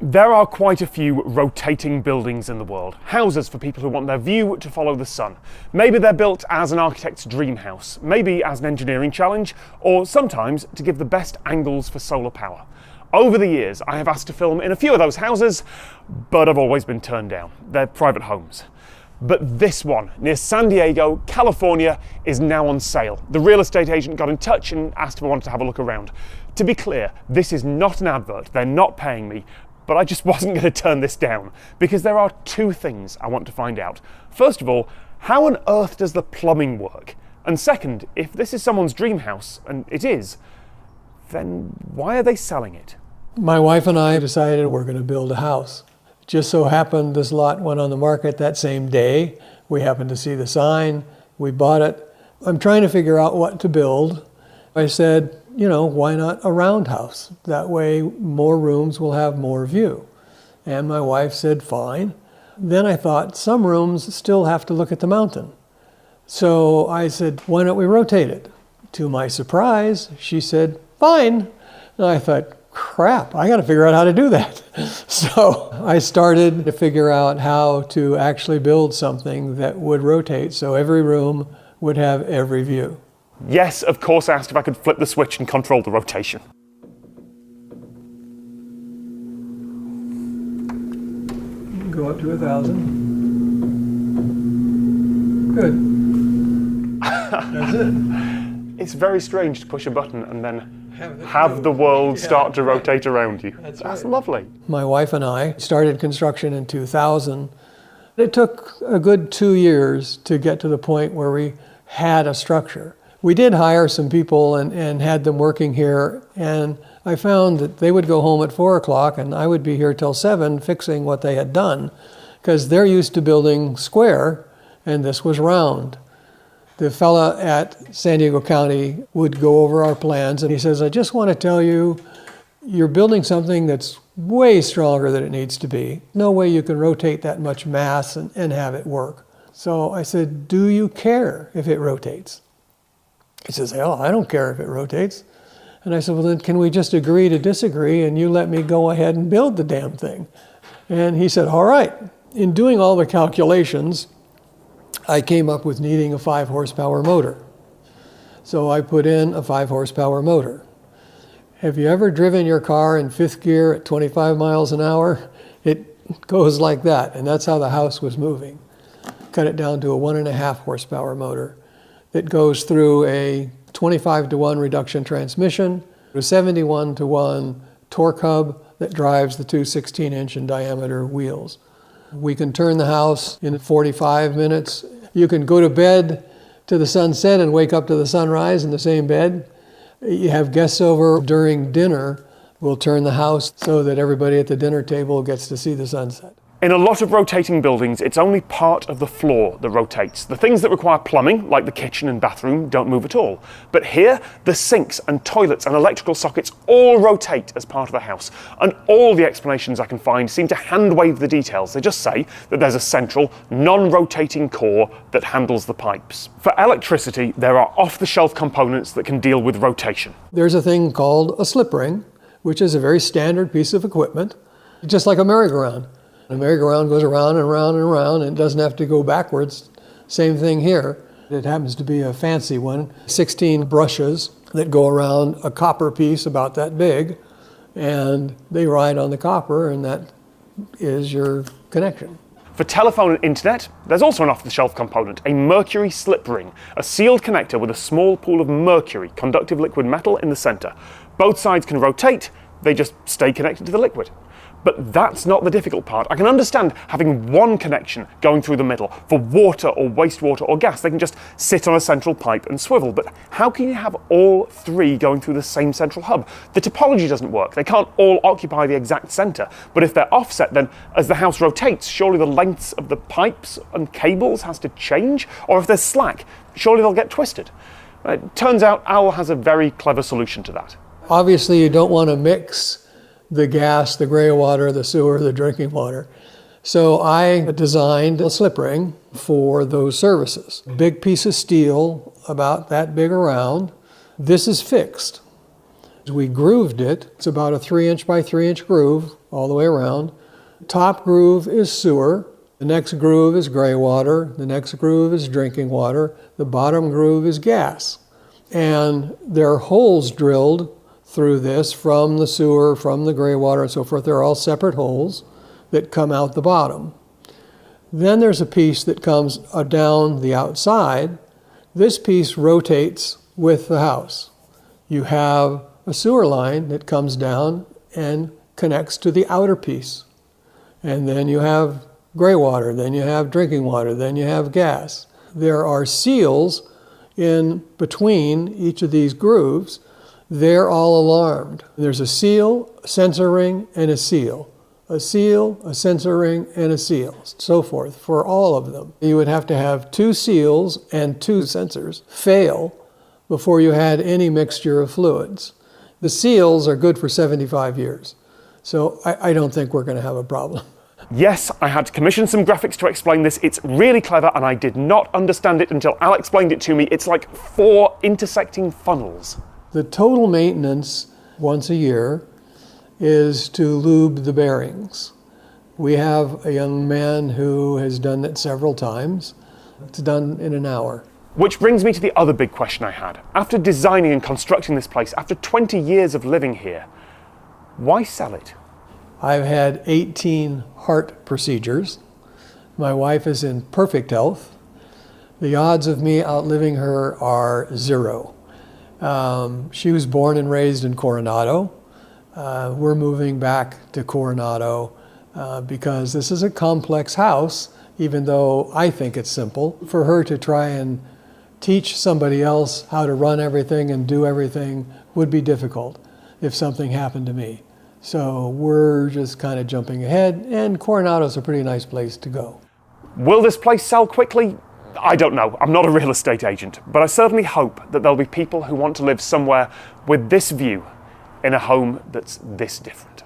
There are quite a few rotating buildings in the world. Houses for people who want their view to follow the sun. Maybe they're built as an architect's dream house, maybe as an engineering challenge, or sometimes to give the best angles for solar power. Over the years, I have asked to film in a few of those houses, but I've always been turned down. They're private homes. But this one, near San Diego, California, is now on sale. The real estate agent got in touch and asked if I wanted to have a look around. To be clear, this is not an advert, they're not paying me, but I just wasn't going to turn this down, because there are two things I want to find out. First of all, how on earth does the plumbing work? And second, if this is someone's dream house, and it is, then why are they selling it? My wife and I decided we're going to build a house. It just so happened this lot went on the market that same day. We happened to see the sign, we bought it. I'm trying to figure out what to build. I said, why not a roundhouse? That way more rooms will have more view. And my wife said, fine. Then I thought, some rooms still have to look at the mountain. So I said, why don't we rotate it? To my surprise, she said, fine. And I thought, crap, I got to figure out how to do that. So I started to figure out how to actually build something that would rotate so every room would have every view. Yes, of course I asked if I could flip the switch and control the rotation. Go up to 1,000. Good. That's it. It's very strange to push a button and then have the world start to rotate around you. That's right. Lovely. My wife and I started construction in 2000. It took a good 2 years to get to the point where we had a structure. We did hire some people and had them working here, and I found that they would go home at 4 o'clock and I would be here till 7 fixing what they had done, because they're used to building square and this was round. The fella at San Diego County would go over our plans and he says, I just want to tell you, you're building something that's way stronger than it needs to be. No way you can rotate that much mass and have it work. So I said, do you care if it rotates? He says, hell, I don't care if it rotates. And I said, well, then can we just agree to disagree and you let me go ahead and build the damn thing? And he said, all right. In doing all the calculations, I came up with needing a 5 horsepower motor. So I put in a 5 horsepower motor. Have you ever driven your car in 5th gear at 25 miles an hour? It goes like that, and that's how the house was moving. Cut it down to a 1.5 horsepower motor that goes through a 25-to-1 reduction transmission, a 71-to-1 torque hub that drives the two 16-inch in diameter wheels. We can turn the house in 45 minutes. You can go to bed to the sunset and wake up to the sunrise in the same bed. You have guests over during dinner. We'll turn the house so that everybody at the dinner table gets to see the sunset. In a lot of rotating buildings, it's only part of the floor that rotates. The things that require plumbing, like the kitchen and bathroom, don't move at all. But here, the sinks and toilets and electrical sockets all rotate as part of the house. And all the explanations I can find seem to hand-wave the details. They just say that there's a central, non-rotating core that handles the pipes. For electricity, there are off-the-shelf components that can deal with rotation. There's a thing called a slip ring, which is a very standard piece of equipment, just like a merry-go-round. The merry-go-round goes around and around and around, and it doesn't have to go backwards. Same thing here. It happens to be a fancy one. 16 brushes that go around a copper piece about that big, and they ride on the copper, and that is your connection. For telephone and internet, there's also an off-the-shelf component, a mercury slip ring, a sealed connector with a small pool of mercury, conductive liquid metal, in the center. Both sides can rotate, they just stay connected to the liquid. But that's not the difficult part. I can understand having one connection going through the middle. For water or wastewater or gas, they can just sit on a central pipe and swivel. But how can you have all three going through the same central hub? The topology doesn't work. They can't all occupy the exact center. But if they're offset, then as the house rotates, surely the lengths of the pipes and cables has to change? Or if there's slack, surely they'll get twisted. It turns out OWL has a very clever solution to that. Obviously, you don't want to mix the gas, the gray water, the sewer, the drinking water. So I designed a slip ring for those services. Big piece of steel, about that big around. This is fixed. We grooved it. It's about a 3-inch by 3-inch groove all the way around. Top groove is sewer. The next groove is gray water. The next groove is drinking water. The bottom groove is gas. And there are holes drilled through this from the sewer, from the gray water, and so forth. They're all separate holes that come out the bottom. Then there's a piece that comes down the outside. This piece rotates with the house. You have a sewer line that comes down and connects to the outer piece. And then you have gray water, then you have drinking water, then you have gas. There are seals in between each of these grooves. They're all alarmed. There's a seal, a sensor ring, and a seal. A seal, a sensor ring, and a seal, so forth, for all of them. You would have to have 2 seals and 2 sensors fail before you had any mixture of fluids. The seals are good for 75 years, so I don't think we're going to have a problem. Yes, I had to commission some graphics to explain this. It's really clever, and I did not understand it until Al explained it to me. It's like 4 intersecting funnels. The total maintenance once a year is to lube the bearings. We have a young man who has done it several times. It's done in an hour. Which brings me to the other big question I had. After designing and constructing this place, after 20 years of living here, why sell it? I've had 18 heart procedures. My wife is in perfect health. The odds of me outliving her are 0. She was born and raised in Coronado. We're moving back to Coronado because this is a complex house, even though I think it's simple. For her to try and teach somebody else how to run everything and do everything would be difficult if something happened to me. So we're just kind of jumping ahead, and Coronado's a pretty nice place to go. Will this place sell quickly? I don't know. I'm not a real estate agent, but I certainly hope that there'll be people who want to live somewhere with this view in a home that's this different.